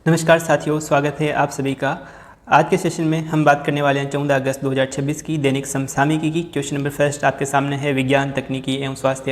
नमस्कार साथियों, स्वागत है आप सभी का। आज के सेशन में हम बात करने वाले हैं 14 अगस्त 2026 की दैनिक समसामयिकी की। क्वेश्चन नंबर फर्स्ट आपके सामने है विज्ञान, तकनीकी एवं स्वास्थ्य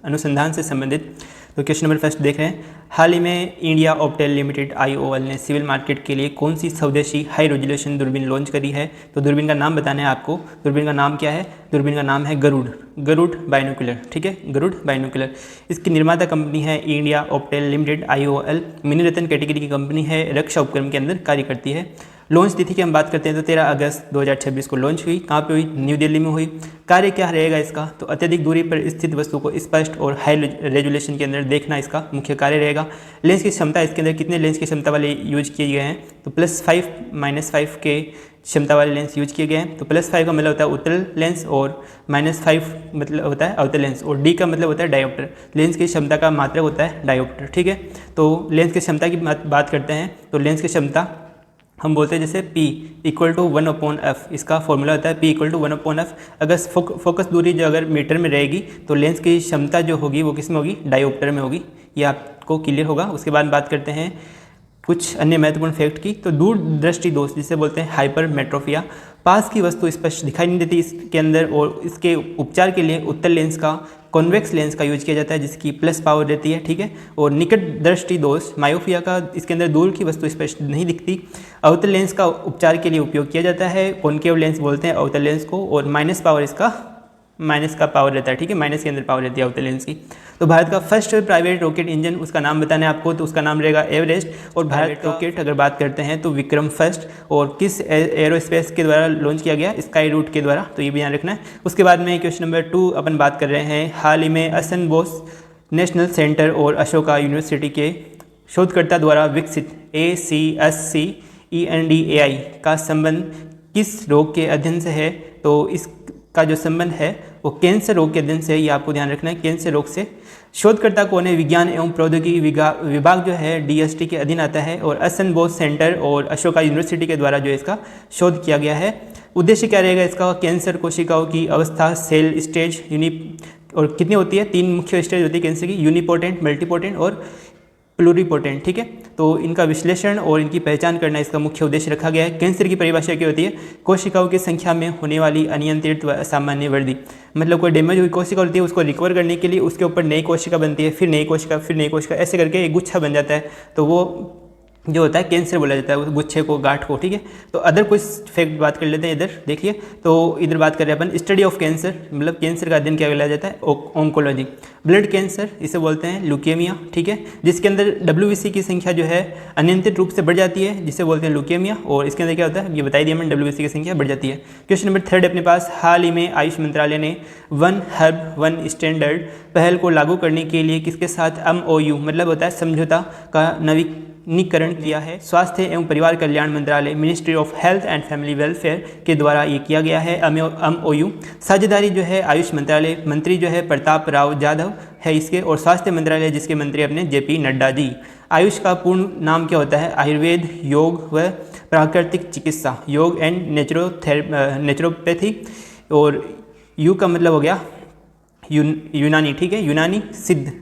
अनुसंधान से संबंधित। तो क्वेश्चन नंबर फर्स्ट देख रहे हैं, हाल ही में इंडिया ऑप्टेल लिमिटेड IOL ने सिविल मार्केट के लिए कौन सी स्वदेशी हाई रेजोल्यूशन दूरबीन लॉन्च करी है। तो दूरबीन का नाम बताना है आपको। दूरबीन का नाम क्या है? दूरबीन का नाम है गरुड़ बाइनोकुलर। ठीक है, गरुड़ बाइनोकुलर। इसकी निर्माता कंपनी है India Optel limited IOL, mini Ratna category की कंपनी है, रक्षा उपक्रम के अंदर कार्य करती है। लॉन्च तिथि की हम बात करते हैं तो 13 अगस्त 2026 को लॉन्च हुई। कहाँ पे हुई? न्यू दिल्ली में हुई। कार्य क्या रहेगा इसका? तो अत्यधिक दूरी पर स्थित वस्तु को स्पष्ट और हाई रेजोल्यूशन के अंदर देखना इसका मुख्य कार्य रहेगा। लेंस की क्षमता, इसके अंदर कितने लेंस की क्षमता वाले यूज किए गए हैं? तो +5 -5 के क्षमता वाले लेंस यूज किए गए हैं। तो +5 का मतलब होता है उत्तल लेंस और -5 मतलब होता है अवतल लेंस, और D का मतलब होता है डायोप्टर। लेंस की क्षमता का मात्रक होता है डायोप्टर। ठीक है, तो लेंस की क्षमता की बात करते हैं तो लेंस की क्षमता हम बोलते हैं जैसे P = 1/f, इसका फॉर्मूला होता है P = 1/f। अगर फोकस दूरी जो अगर मीटर में रहेगी तो लेंस की क्षमता जो होगी वो किस में होगी? डायोप्टर में होगी। ये आपको क्लियर होगा। उसके बाद बात करते हैं कुछ अन्य महत्वपूर्ण फैक्ट की। तो दूरदृष्टि दोष जिसे बोलते हैं हाइपरमेट्रोपिया, पास की वस्तु स्पष्ट दिखाई नहीं देती इसके अंदर, और इसके उपचार के लिए उत्तल लेंस का, कॉन्वेक्स लेंस का यूज किया जाता है जिसकी प्लस पावर रहती है। ठीक है, और निकट दृष्टि दोष मायोपिया का, इसके अंदर दूर की वस्तु स्पष्ट नहीं दिखती। अवतल लेंस का उपचार के लिए उपयोग किया जाता है, कॉनकेव लेंस बोलते हैं अवतल लेंस को, और माइनस पावर इसका माइनस का पावर रहता है। ठीक है, माइनस के अंदर पावर रहती है अवतल लेंस की। तो भारत का फर्स्ट प्राइवेट रॉकेट इंजन, उसका नाम बताना है आपको, तो उसका नाम रहेगा एवरेस्ट। और भारत रॉकेट अगर बात करते हैं तो विक्रम फर्स्ट, और किस एरोस्पेस के द्वारा लॉन्च किया गया? स्काई रूट के द्वारा। तो ये भी ध्यान रखना है। उसके बाद में क्वेश्चन नंबर 2 अपन बात कर रहे हैं, हाल ही में असन बोस नेशनल सेंटर और अशोका यूनिवर्सिटी के शोधकर्ता द्वारा विकसित ACSC ENDAI का संबंध किस रोग के अध्ययन से है? तो इसका जो संबंध है वो कैंसर रोग के अध्ययन से, ये आपको ध्यान रखना है, कैंसर रोग से। शोधकर्ता कौन है? विज्ञान एवं प्रौद्योगिकी विभाग जो है DST के अधीन आता है, और असन बोस सेंटर और अशोका यूनिवर्सिटी के द्वारा जो इसका शोध किया गया है। उद्देश्य क्या रहेगा इसका? कैंसर कोशिकाओं की अवस्था, सेल स्टेज, और कितनी होती है? 3 मुख्य स्टेज होती है कैंसर की, यूनिपोटेंट, मल्टीपोटेंट और प्लूरीपोटेंट। ठीक है, तो इनका विश्लेषण और इनकी पहचान करना इसका मुख्य उद्देश्य रखा गया है। कैंसर की परिभाषा क्या होती है? कोशिकाओं की संख्या में होने वाली अनियंत्रित व असामान्य वृद्धि। मतलब कोई डैमेज हुई कोशिका होती है, उसको रिकवर करने के लिए उसके ऊपर नई कोशिका बनती है, फिर नई कोशिका, फिर नई कोशिका, ऐसे करके एक गुच्छा बन जाता है। तो वो जो होता है कैंसर बोला जाता है उस गुच्छे को, गांठ को। ठीक है, तो अदर कुछ फैक्ट बात कर लेते हैं। इधर देखिए, तो इधर बात कर रहे हैं अपन स्टडी ऑफ कैंसर, मतलब कैंसर का अध्ययन क्या कहलाया जाता है? ऑन्कोलॉजी। ब्लड कैंसर इसे बोलते हैं ल्यूकेमिया। ठीक है, जिसके अंदर WBC की संख्या जो है अनियंत्रित रूप से बढ़ जाती है, जिसे बोलते हैं ल्यूकेमिया। और इसके अंदर क्या होता है ये बताई दिया मैंने, WBC की संख्या बढ़ जाती है। क्वेश्चन नंबर 3 अपने पास, हाल ही में आयुष मंत्रालय ने वन हर्ब वन स्टैंडर्ड पहल को लागू करने के लिए किसके साथ MOU मतलब होता है समझौता का नवीनीकरण किया है? स्वास्थ्य एवं परिवार कल्याण मंत्रालय, ministry of health and family welfare के द्वारा ये किया गया है MOU। साझेदारी जो है आयुष मंत्रालय, मंत्री जो है प्रताप राव जाधव है इसके, और स्वास्थ्य मंत्रालय जिसके मंत्री अपने JP नड्डा जी। आयुष का पूर्ण नाम क्या होता है? आयुर्वेद, योग व प्राकृतिक चिकित्सा, योग एंड नेचुरोपैथी, और यू का मतलब हो गया यूनानी। ठीक है, यूनानी सिद्ध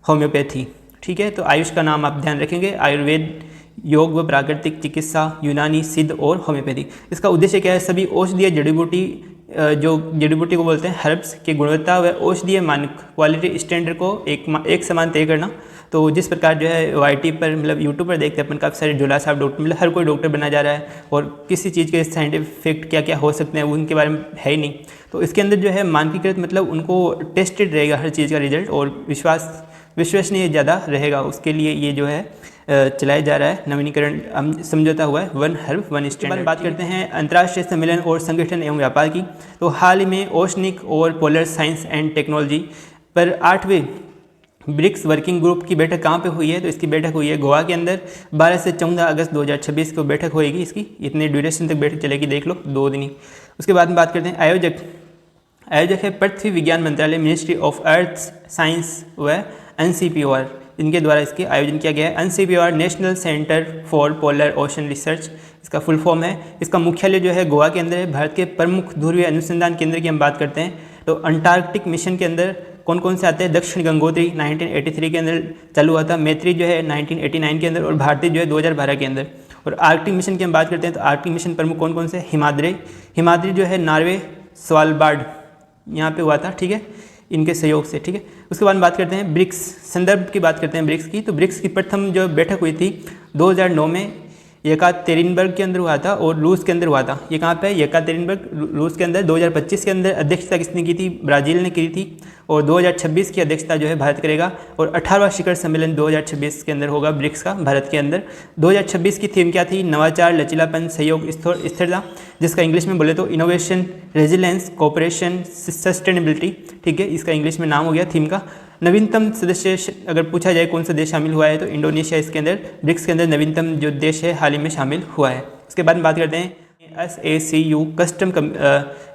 होम्योपैथी। ठीक है, तो आयुष का नाम आप ध्यान रखेंगे, आयुर्वेद, योग व प्राकृतिक चिकित्सा, यूनानी, सिद्ध और होम्योपैथी। इसका उद्देश्य क्या है? सभी औषधीय जड़ी बूटी, जो जड़ी बूटी को बोलते हैं हर्ब्स की गुणवत्ता व औषधीय मानक क्वालिटी स्टैंडर्ड को एक समान तय करना। तो जिस प्रकार जो है YT पर मतलब यूट्यूब पर देखते हैं अपन, काफ़ी सारे झोला साहब डॉक्टर, मतलब हर कोई डॉक्टर बना जा रहा है, और किसी चीज़ के साइंटिफिक क्या क्या हो सकते हैं उनके बारे में है ही नहीं। तो इसके अंदर जो है मानकीकृत, मतलब उनको टेस्टेड रहेगा हर चीज़ का रिजल्ट, और विश्वसनीय ज़्यादा रहेगा। उसके लिए ये जो है चलाया जा रहा है नवीनीकरण समझौता हुआ है वन हर्ब वन स्टैंडर्ड। बात करते हैं अंतर्राष्ट्रीय सम्मेलन और संगठन एवं व्यापार की। तो हाल ही में ओशनिक और पोलर साइंस एंड टेक्नोलॉजी पर 8वें ब्रिक्स वर्किंग ग्रुप की बैठक कहाँ पे हुई है? तो इसकी बैठक हुई है गोवा के अंदर। 12 से 14 अगस्त 2026 को बैठक होएगी इसकी। इतने ड्यूरेशन तक बैठक चलेगी, देख लो 2 दिन ही। उसके बाद में बात करते हैं आयोजक है पृथ्वी विज्ञान मंत्रालय, मिनिस्ट्री ऑफ अर्थ साइंस व NCPOR, इनके द्वारा इसके आयोजन किया गया है। NCPOR national centre for polar ocean research इसका फुल फॉर्म है। इसका मुख्यालय जो है गोवा के अंदर है। भारत के प्रमुख ध्रुवीय अनुसंधान केंद्र की हम बात करते हैं तो अंटार्कटिक मिशन के अंदर कौन कौन से आते हैं? दक्षिण गंगोत्री 1983 के अंदर चालू हुआ था, मैत्री जो है 1989 के अंदर, और भारती जो है 2012 के अंदर। और आर्कटिक मिशन की हम बात करते हैं तो आर्कटिक मिशन प्रमुख कौन कौन से? हिमाद्री जो है नॉर्वे स्वालबार्ड यहाँ पे हुआ था, ठीक है, इनके सहयोग से, ठीक है। उसके बाद बात करते हैं ब्रिक्स, संदर्भ की बात करते हैं ब्रिक्स की। तो ब्रिक्स की प्रथम जो बैठक हुई थी 2009 में येकातेरिनबर्ग के अंदर हुआ था और रूस के अंदर हुआ था। ये कहाँ पे है? येकातेरिनबर्ग रूस के अंदर। 2025 के अंदर अध्यक्षता किसने की थी? ब्राज़ील ने की थी। और 2026 की अध्यक्षता जो है भारत करेगा। और 18वां शिखर सम्मेलन 2026 के अंदर होगा ब्रिक्स का भारत के अंदर। 2026 की थीम क्या थी? नवाचार, लचीलापन, सहयोग, स्थिरता, जिसका इंग्लिश में बोले तो इनोवेशन, रेजिलेंस, कोऑपरेशन, सस्टेनेबिलिटी, ठीक है, इसका इंग्लिश में नाम हो गया थीम का। नवीनतम सदस्य अगर पूछा जाए कौन सा देश शामिल हुआ है तो इंडोनेशिया इसके अंदर ब्रिक्स के अंदर नवीनतम जो देश है हाल ही में शामिल हुआ है। उसके बाद बात करते हैं SACU कस्टम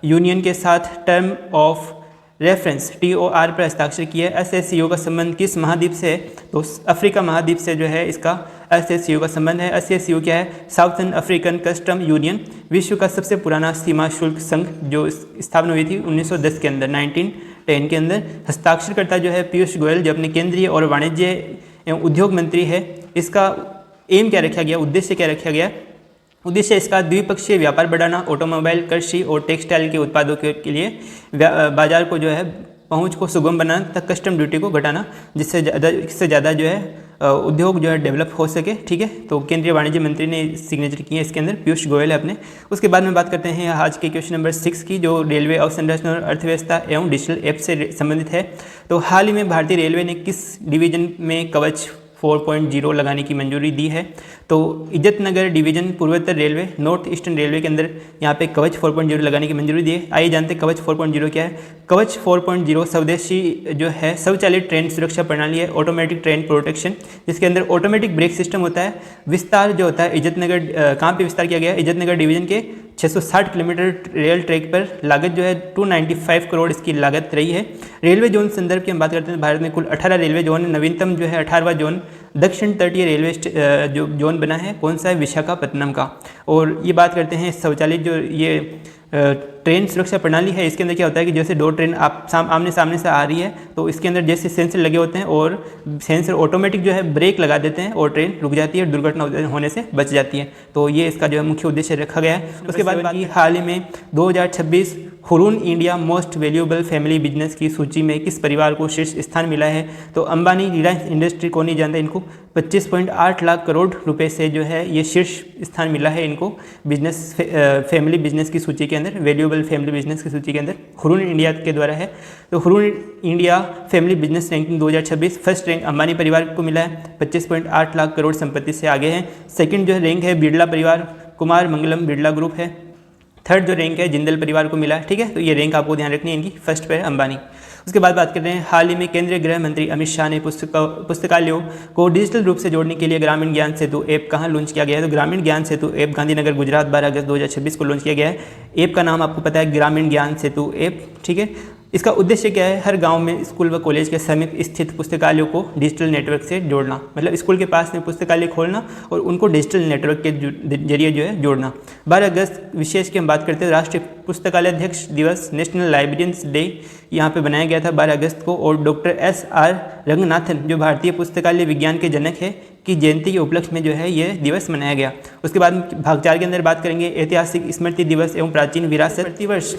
यूनियन के साथ टर्म ऑफ रेफरेंस TOR पर हस्ताक्षर किया है। SACU का संबंध किस महाद्वीप से है? तो अफ्रीका महाद्वीप से जो है इसका SACU का संबंध है। SACU क्या है? साउथर्न अफ्रीकन कस्टम यूनियन, विश्व का सबसे पुराना सीमा शुल्क संघ, जो स्थापना हुई थी 1910 के अंदर, 1910 के अंदर। हस्ताक्षरकर्ता जो है पीयूष गोयल, जो अपने केंद्रीय और वाणिज्य एवं उद्योग मंत्री है। इसका एम क्या रखा गया? उद्देश्य क्या रखा गया? उद्देश्य इसका द्विपक्षीय व्यापार बढ़ाना, ऑटोमोबाइल, कृषि और टेक्सटाइल के उत्पादों के लिए बाजार को जो है पहुंच को सुगम बनाना तथा कस्टम ड्यूटी को घटाना, जिससे ज़्यादा जो है उद्योग जो है डेवलप हो सके, ठीक है। तो केंद्रीय वाणिज्य मंत्री ने सिग्नेचर किए इसके अंदर, पीयूष गोयल है अपने। उसके बाद में बात करते हैं आज के क्वेश्चन नंबर 6 की, जो रेलवे अवसंरचना और अर्थव्यवस्था एवं डिजिटल ऐप से संबंधित है। तो हाल ही में भारतीय रेलवे ने किस डिवीजन में कवच 4.0 लगाने की मंजूरी दी है? तो इज्जतनगर डिवीजन पूर्वोत्तर रेलवे, नॉर्थ ईस्टर्न रेलवे के अंदर यहाँ पे कवच 4.0 लगाने की मंजूरी दी है। आइए जानते हैं कवच 4.0 क्या है। कवच 4.0 स्वदेशी जो है स्वचालित ट्रेन सुरक्षा प्रणाली है, ऑटोमेटिक ट्रेन प्रोटेक्शन, जिसके अंदर ऑटोमेटिक ब्रेक सिस्टम होता है। विस्तार जो होता है इज्जतनगर, कहाँ पे विस्तार किया गया है? इज्जतनगर डिवीजन के 660 किलोमीटर रेल ट्रैक पर। लागत जो है 295 करोड़ इसकी लागत रही है। रेलवे जोन संदर्भ की हम बात करते हैं, भारत में कुल 18 रेलवे जोन, नवीनतम जो है 18वां जोन दक्षिण तटीय रेलवे जो जोन बना है, कौन सा है? विशाखापत्तनम का। और ये बात करते हैं स्वचालित जो ये ट्रेन सुरक्षा प्रणाली है, इसके अंदर क्या होता है कि जैसे दो ट्रेन आमने सामने से आ रही है तो इसके अंदर जैसे सेंसर लगे होते हैं और सेंसर ऑटोमेटिक जो है ब्रेक लगा देते हैं और ट्रेन रुक जाती है, दुर्घटना होने से बच जाती है। तो ये इसका जो है मुख्य उद्देश्य रखा गया है। उसके बाद हाल ही में 2026 Hurun India most valuable family business की सूची में किस परिवार को शीर्ष स्थान मिला है? तो अंबानी, रिलायंस इंडस्ट्री को नहीं जानते इनको, 25.8 लाख करोड़ रुपए से जो है ये शीर्ष स्थान मिला है इनको बिजनेस फैमिली बिजनेस की सूची के अंदर, वैल्यूएबल फैमिली बिजनेस की सूची के अंदर हुरून इंडिया के द्वारा है। तो Hurun India family business ranking 2026 first rank Ambani परिवार को मिला है, 25.8 लाख करोड़ संपत्ति से आगे हैं। सेकंड जो रैंक है बिरला परिवार, कुमार मंगलम बिरला ग्रुप है। थर्ड जो रैंक है जिंदल परिवार को मिला है, ठीक है। तो ये रैंक आपको ध्यान रखनी है इनकी, फर्स्ट पे है अंबानी। उसके बाद बात कर रहे हैं, हाल ही में केंद्रीय गृह मंत्री अमित शाह ने पुस्तकालयों को डिजिटल रूप से जोड़ने के लिए ग्रामीण ज्ञान सेतु ऐप कहाँ लॉन्च किया गया है? तो ग्रामीण ज्ञान सेतु ऐप गांधीनगर गुजरात 12 अगस्त 2026 को लॉन्च किया गया है। ऐप का नाम आपको पता है ग्रामीण ज्ञान सेतु ऐप, ठीक है। इसका उद्देश्य क्या है? हर गांव में स्कूल व कॉलेज के समीप स्थित पुस्तकालयों को डिजिटल नेटवर्क से जोड़ना, मतलब स्कूल के पास में पुस्तकालय खोलना और उनको डिजिटल नेटवर्क के जरिए जो है जोड़ना। 12 अगस्त विशेष की हम बात करते हैं, राष्ट्रीय पुस्तकालय अध्यक्ष दिवस, नेशनल लाइब्रेरियंस डे यहाँ पे बनाया गया था 12 अगस्त को। और डॉक्टर SR रंगनाथन, जो भारतीय पुस्तकालय विज्ञान के जनक है, की जयंती के उपलक्ष्य में जो है ये दिवस मनाया गया। उसके बाद भाग 4 के अंदर बात करेंगे, ऐतिहासिक स्मृति दिवस एवं प्राचीन विरासत प्रतिवर्ष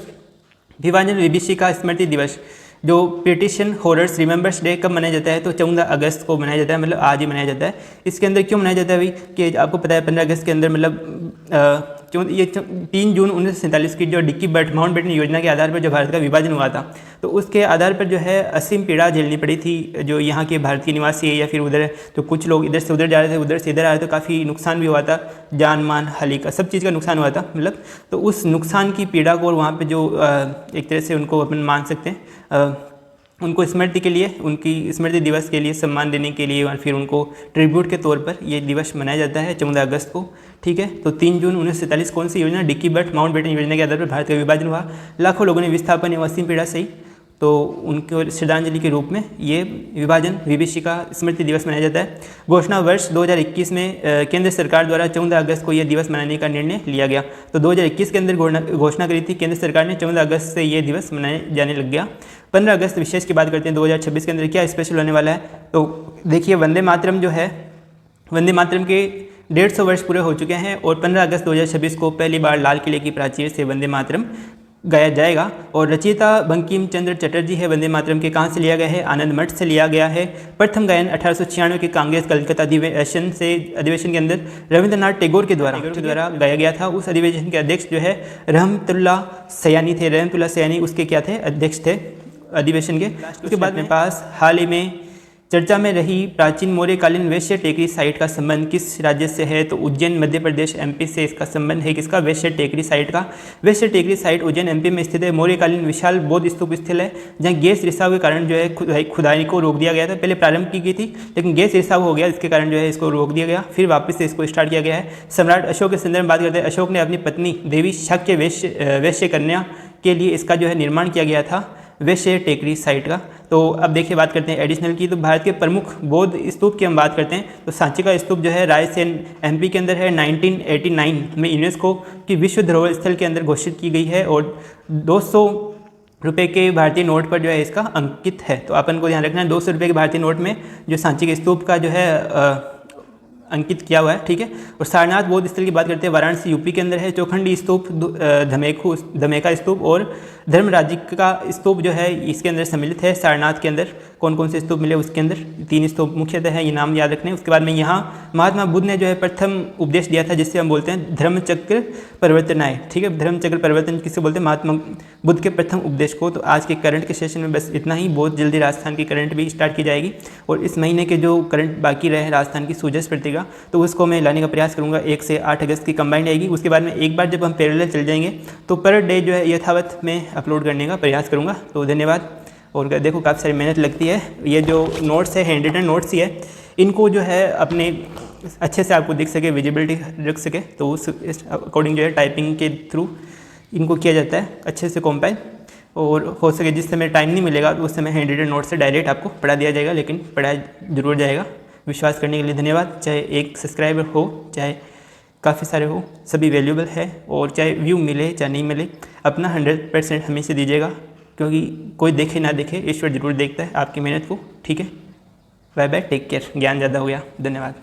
विभाजन विभीषिका स्मृति दिवस, जो पिटिशन हॉरर्स रिमेंबर्स डे कब मनाया जाता है? तो 14 अगस्त को मनाया जाता है, मतलब आज ही मनाया जाता है। इसके अंदर क्यों मनाया जाता है भाई? कि आपको पता है 15 अगस्त के अंदर मतलब ये 3 जून 1947 की जो डिक्की माउंटबेटन योजना के आधार पर जो भारत का विभाजन हुआ था, तो उसके आधार पर जो है असीम पीड़ा झेलनी पड़ी थी जो यहाँ के भारतीय निवासी है या फिर उधर, तो कुछ लोग इधर से उधर जा रहे थे, उधर से इधर आ रहे थे, काफ़ी नुकसान भी हुआ था, जान मान हानि का सब चीज़ का नुकसान हुआ था मतलब। तो उस नुकसान की पीड़ा को और वहाँ पर जो एक तरह से उनको अपन मान सकते हैं, उनको स्मृति के लिए, उनकी स्मृति दिवस के लिए सम्मान देने के लिए और फिर उनको ट्रिब्यूट के तौर पर ये दिवस मनाया जाता है 14 अगस्त को, ठीक है। तो 3 जून 1947 कौन सी योजना? डिक्की माउंटबेटन योजना के आधार पर भारत का विभाजन हुआ। लाखों लोगों ने विस्थापन एवं असीम पीड़ा सही। तो उनको श्रद्धांजलि के रूप में ये विभाजन विभीषिका स्मृति दिवस मनाया जाता है। घोषणा वर्ष 2021 में केंद्र सरकार द्वारा 14 अगस्त को यह दिवस मनाने का निर्णय लिया गया। तो 2021 के अंदर घोषणा करी थी केंद्र सरकार ने, 14 अगस्त से ये दिवस मनाए जाने लग गया। 15 अगस्त विशेष की बात करते हैं, 2026 के अंदर क्या स्पेशल होने वाला है। तो देखिए वंदे मातरम जो है, वंदे मातरम के 150 वर्ष पूरे हो चुके हैं और 15 अगस्त 2026 को पहली बार लाल किले की प्राचीर से वंदे मातरम गाया जाएगा। और रचयिता बंकिम चंद्र चटर्जी है वंदे मातरम के, कहाँ से लिया गया है, आनंद मठ से लिया गया है। प्रथम गायन 1896 के कांग्रेस कलकत्ता अधिवेशन के अंदर रविंद्रनाथ टैगोर के द्वारा गाया गया था। उस अधिवेशन के अध्यक्ष जो है रहमतुल्लाह सयानी थे। रहमतुल्लाह सयानी उसके क्या थे, अध्यक्ष थे अधिवेशन के। उसके बाद में पास हाल ही में चर्चा में रही प्राचीन मौर्यकालीन वैश्य टेकरी साइट का संबंध किस राज्य से है, तो उज्जैन मध्य प्रदेश एमपी से इसका संबंध है। किसका, वैश्य टेकरी साइट का। वैश्य टेकरी साइट उज्जैन एमपी में स्थित है। मौर्यकालीन विशाल बौद्ध स्तूप स्थल है जहाँ गैस रिसाव के कारण जो है खुदाई को रोक दिया गया था। पहले प्रारंभ की गई थी लेकिन गैस रिसाव हो गया, इसके कारण जो है इसको रोक दिया गया, फिर वापस से इसको स्टार्ट किया गया है। सम्राट अशोक के संदर्भ में बात करते हैं, अशोक ने अपनी पत्नी देवी शाक्य वैश्य कन्या के लिए इसका जो है निर्माण किया गया था, वैश्य टेकरी साइट का। तो अब देखिए बात करते हैं एडिशनल की। तो भारत के प्रमुख बौद्ध स्तूप की हम बात करते हैं तो सांची का स्तूप जो है रायसेन एमपी के अंदर है। 1989 में यूनेस्को की विश्व धरोहर स्थल के अंदर घोषित की गई है और 200 रुपये के भारतीय नोट पर जो है इसका अंकित है। तो अपन को ध्यान रखना है 200 रुपये के भारतीय नोट में जो सांची के स्तूप का जो है अंकित किया हुआ है, ठीक है। और सारनाथ बौद्ध स्थल की बात करते हैं, वाराणसी यूपी के अंदर है। चौखंडी स्तूप, धमेका स्तूप और धर्मराजिक का स्तूप जो है इसके अंदर सम्मिलित है। सारनाथ के अंदर कौन कौन से स्तूप मिले, उसके अंदर 3 स्तूप मुख्यतः है, ये नाम याद रखने। उसके बाद में यहाँ महात्मा बुद्ध ने जो है प्रथम उपदेश दिया था जिससे हम बोलते हैं धर्मचक्र परिवर्तनाय, ठीक है। धर्मचक्र परिवर्तन किससे बोलते हैं, महात्मा बुद्ध के प्रथम उपदेश को। तो आज के करंट के सेशन में बस इतना ही। बहुत जल्दी राजस्थान की करंट भी स्टार्ट की जाएगी और इस महीने के जो करंट बाकी रहे राजस्थान की सूजस पत्रिका तो उसको मैं लाने का प्रयास करूंगा। 1 से 8 अगस्त की कंबाइंड आएगी। उसके बाद में एक बार जब हम पैरेलल चल जाएंगे तो पर डे जो है यथावत में अपलोड करने का प्रयास करूंगा। तो धन्यवाद। और देखो काफ़ी सारी मेहनत लगती है। ये जो नोट्स है हैंड रिटन नोट्स ही है, इनको जो है अपने अच्छे से आपको दिख सके, विजिबिलिटी रख सके, तो उस अकॉर्डिंग जो है टाइपिंग के थ्रू इनको किया जाता है अच्छे से कंपाइल। और हो सके जिस समय टाइम नहीं मिलेगा तो उस समय हैंड रिटन नोट से डायरेक्ट आपको पढ़ा दिया जाएगा, लेकिन पढ़ाया जरूर जाएगा। विश्वास करने के लिए धन्यवाद। चाहे एक सब्सक्राइबर हो चाहे काफ़ी सारे हो, सभी वैल्यूबल है। और चाहे व्यू मिले चाहे नहीं मिले, अपना 100% हमें से दीजिएगा, क्योंकि कोई देखे ना देखे ईश्वर जरूर देखता है आपकी मेहनत को, ठीक है। Bye bye, take care. ज्ञान ज़्यादा हो गया, धन्यवाद।